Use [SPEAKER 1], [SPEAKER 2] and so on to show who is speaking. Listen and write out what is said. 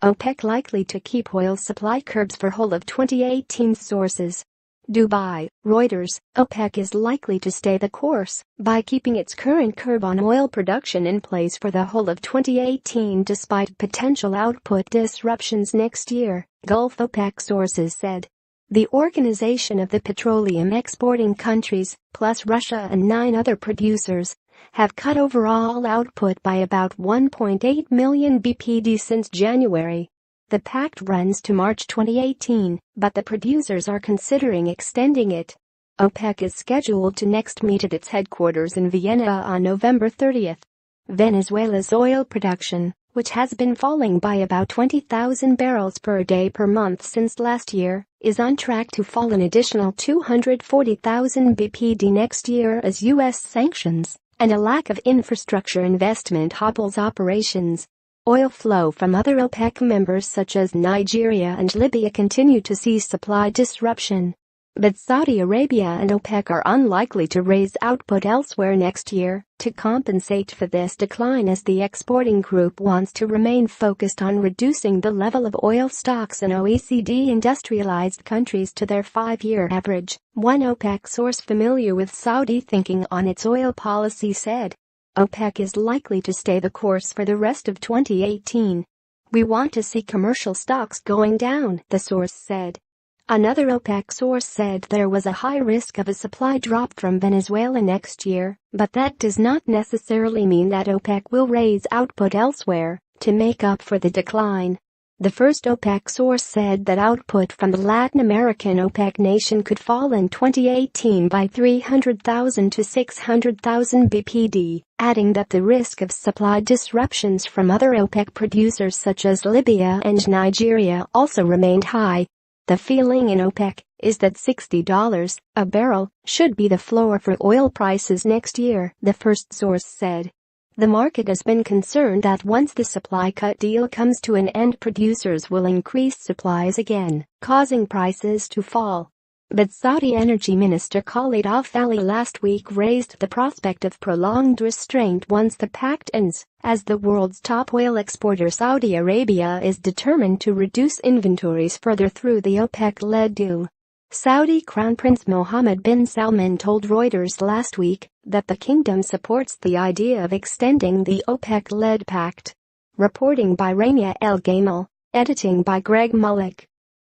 [SPEAKER 1] OPEC likely to keep oil supply curbs for whole of 2018. Sources: Dubai, Reuters. OPEC is likely to stay the course by keeping its current curb on oil production in place for the whole of 2018 despite potential output disruptions next year, Gulf OPEC sources said. The Organization of the Petroleum Exporting Countries, plus Russia and 9 other producers, have cut overall output by about 1.8 million bpd since January. The pact runs to March 2018, but the producers are considering extending it. OPEC is scheduled to next meet at its headquarters in Vienna on November 30. Venezuela's oil production, which has been falling by about 20,000 barrels per day per month since last year, is on track to fall an additional 240,000 bpd next year as U.S. sanctions and a lack of infrastructure investment hobbles operations. Oil flow from other OPEC members such as Nigeria and Libya continue to see supply disruption. But Saudi Arabia and OPEC are unlikely to raise output elsewhere next year to compensate for this decline as the exporting group wants to remain focused on reducing the level of oil stocks in OECD industrialized countries to their 5-year average, one OPEC source familiar with Saudi thinking on its oil policy said. OPEC is likely to stay the course for the rest of 2018. We want to see commercial stocks going down, the source said. Another OPEC source said there was a high risk of a supply drop from Venezuela next year, but that does not necessarily mean that OPEC will raise output elsewhere to make up for the decline. The first OPEC source said that output from the Latin American OPEC nation could fall in 2018 by 300,000 to 600,000 bpd, adding that the risk of supply disruptions from other OPEC producers such as Libya and Nigeria also remained high. The feeling in OPEC is that $60 a barrel should be the floor for oil prices next year, the first source said. The market has been concerned that once the supply cut deal comes to an end, producers will increase supplies again, causing prices to fall. But Saudi Energy Minister Khalid Al-Falih last week raised the prospect of prolonged restraint once the pact ends, as the world's top oil exporter Saudi Arabia is determined to reduce inventories further through the OPEC-led deal. Saudi Crown Prince Mohammed bin Salman told Reuters last week that the kingdom supports the idea of extending the OPEC-led pact. Reporting by Rania El Gamal, editing by Greg Mullick.